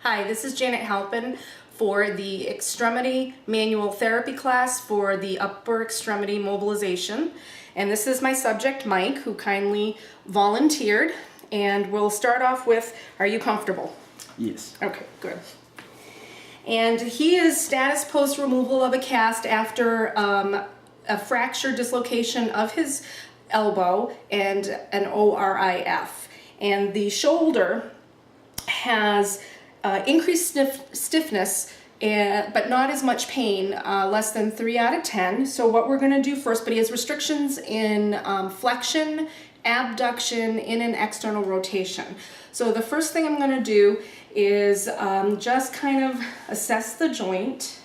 Hi, this is Janet Halpin for the Extremity Manual Therapy class for the upper extremity mobilization. And this is my subject, Mike, who kindly volunteered. And we'll start off with, are you comfortable? Yes. Okay, good. And he is status post removal of a cast after a fracture dislocation of his elbow and an ORIF. And the shoulder has increased stiffness, but not as much pain, less than 3 out of 10. So what we're going to do first, but he has restrictions in flexion, abduction, in and external rotation. So the first thing I'm going to do is just kind of assess the joint.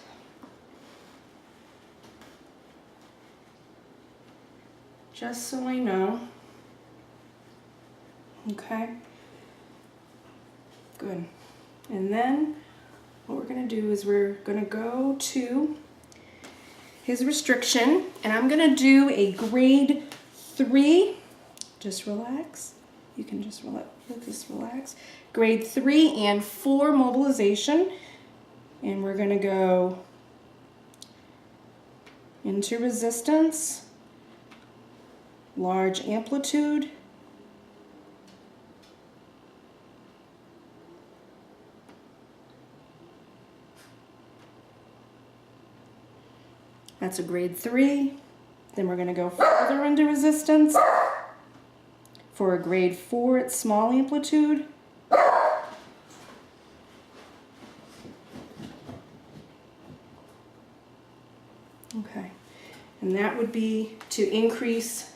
Just so I know. Okay. Good. And then what we're going to do is we're going to go to his restriction, and I'm going to do a grade 3. Just relax. You can just relax. Grade 3 and 4 mobilization. And we're going to go into resistance, large amplitude, that's a grade 3. Then we're going to go further into resistance for a grade 4 at small amplitude. Okay, and that would be to increase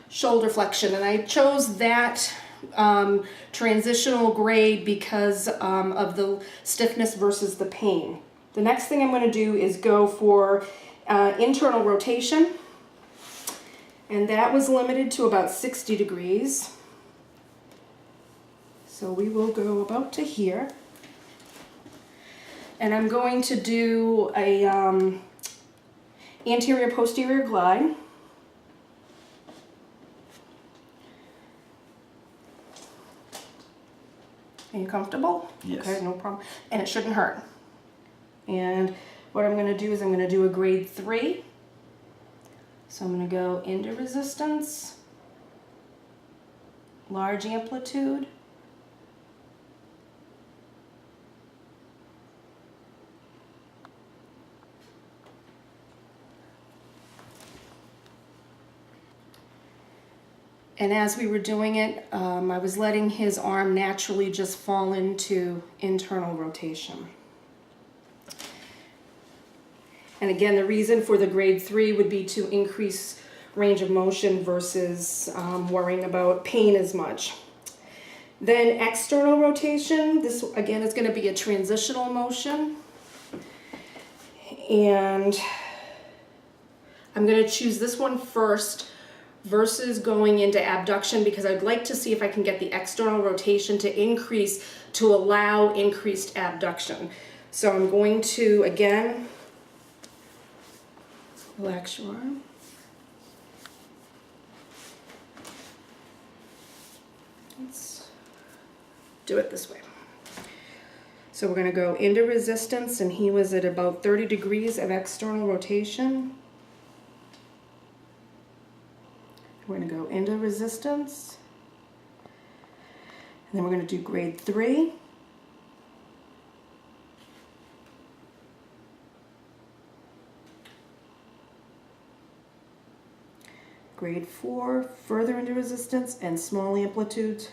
shoulder flexion. And I chose that transitional grade because of the stiffness versus the pain. The next thing I'm going to do is go for internal rotation, and that was limited to about 60 degrees. So we will go about to here, and I'm going to do a anterior posterior glide. Are you comfortable? Yes. Okay, no problem. And it shouldn't hurt. And what I'm going to do is I'm going to do a grade 3. So I'm going to go into resistance, large amplitude, and as we were doing it, I was letting his arm naturally just fall into internal rotation. And again, the reason for the grade 3 would be to increase range of motion versus worrying about pain as much. Then external rotation, this again is going to be a transitional motion. And I'm going to choose this one first versus going into abduction, because I'd like to see if I can get the external rotation to increase to allow increased abduction. So I'm going to, again, relax your arm. Let's do it this way. So we're going to go into resistance, and he was at about 30 degrees of external rotation. We're going to go into resistance, and then we're going to do grade 3. Grade 4, further into resistance and small amplitudes.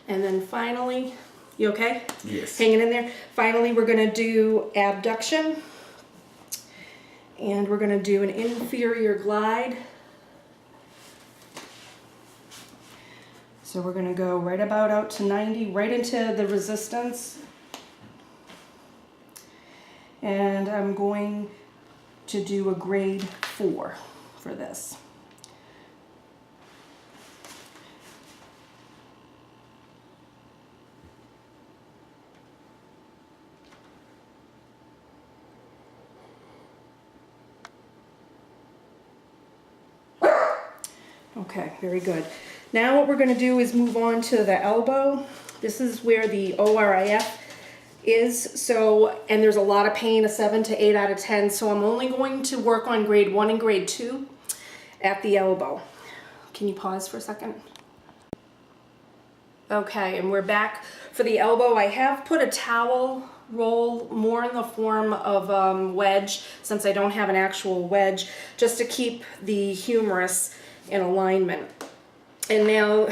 And then finally, you okay? Yes. Hanging in there. Finally, we're going to do abduction. And we're going to do an inferior glide. So we're going to go right about out to 90, right into the resistance. And I'm going to do a grade 4 for this. Okay, very good. Now what we're going to do is move on to the elbow. This is where the ORIF is. So, and there's a lot of pain, a 7 to 8 out of 10. So I'm only going to work on grade 1 and grade 2 at the elbow. Can you pause for a second? Okay, and we're back for the elbow. I have put a towel roll more in the form of wedge, since I don't have an actual wedge, just to keep the humerus in alignment. And now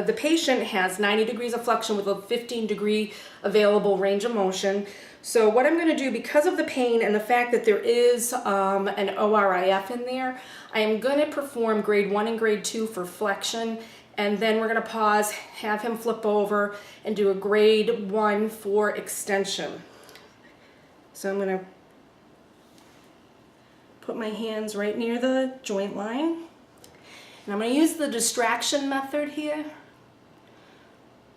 the patient has 90 degrees of flexion with a 15-degree available range of motion. So what I'm going to do, because of the pain and the fact that there is an ORIF in there, I am going to perform grade 1 and grade 2 for flexion, and then we're going to pause, have him flip over, and do a grade 1 for extension. So I'm going to put my hands right near the joint line. And I'm going to use the distraction method here,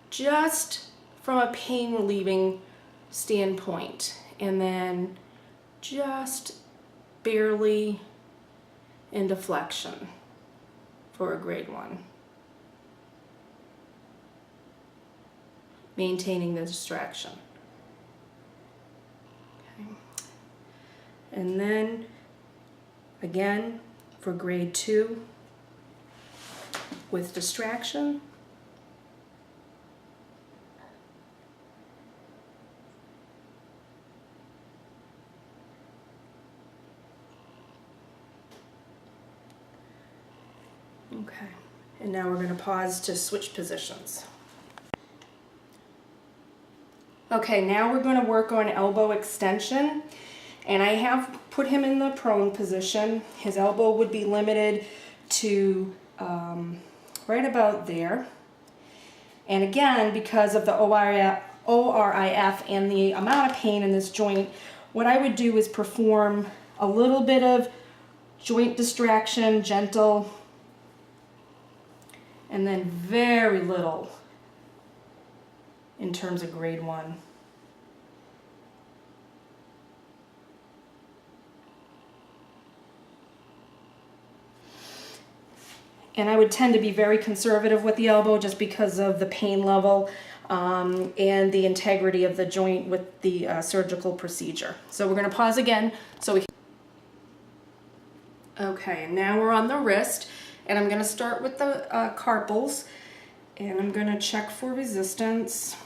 just from a pain relieving standpoint, and then just barely into flexion for a grade 1. Maintaining the distraction. Okay. And then again for grade 2 with distraction. Okay, and now we're going to pause to switch positions. Okay, now we're going to work on elbow extension, and I have put him in the prone position. His elbow would be limited to right about there. And again, because of the ORIF and the amount of pain in this joint, what I would do is perform a little bit of joint distraction, gentle, and then very little in terms of grade 1. And I would tend to be very conservative with the elbow just because of the pain level and the integrity of the joint with the surgical procedure. So we're going to pause again so we can... Okay, and now we're on the wrist, and I'm going to start with the carpals, and I'm going to check for resistance.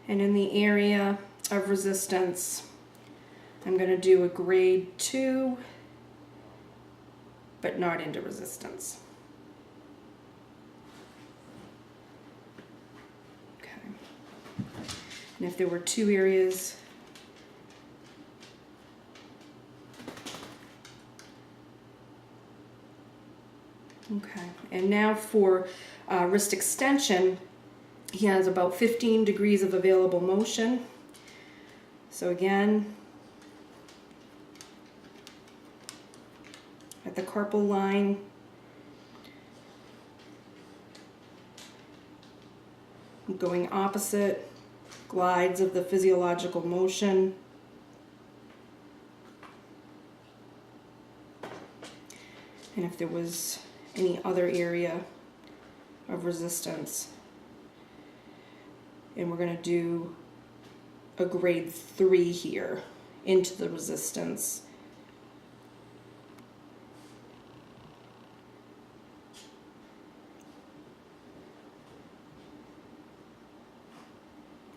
And in the area of resistance, I'm going to do a grade 2, but not into resistance. Okay. And if there were 2 areas, okay. And now for wrist extension, he has about 15 degrees of available motion. So again, at the carpal line, going opposite, glides of the physiological motion. And if there was any other area of resistance, and we're going to do a grade 3 here into the resistance.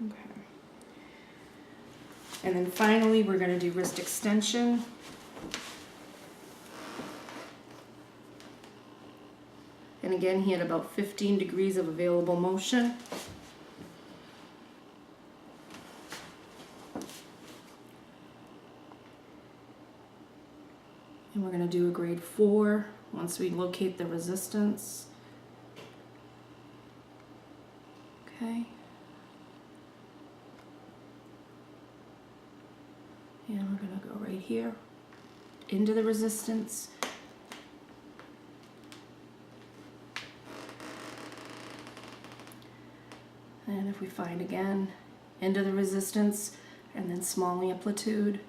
Okay. And then finally we're going to do wrist extension. And again, he had about 15 degrees of available motion. And we're going to do a grade 4 once we locate the resistance. Okay. And we're going to go right here into the resistance. And if we find again into the resistance, and then small amplitude.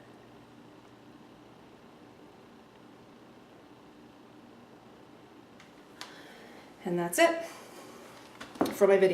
And that's it for my video.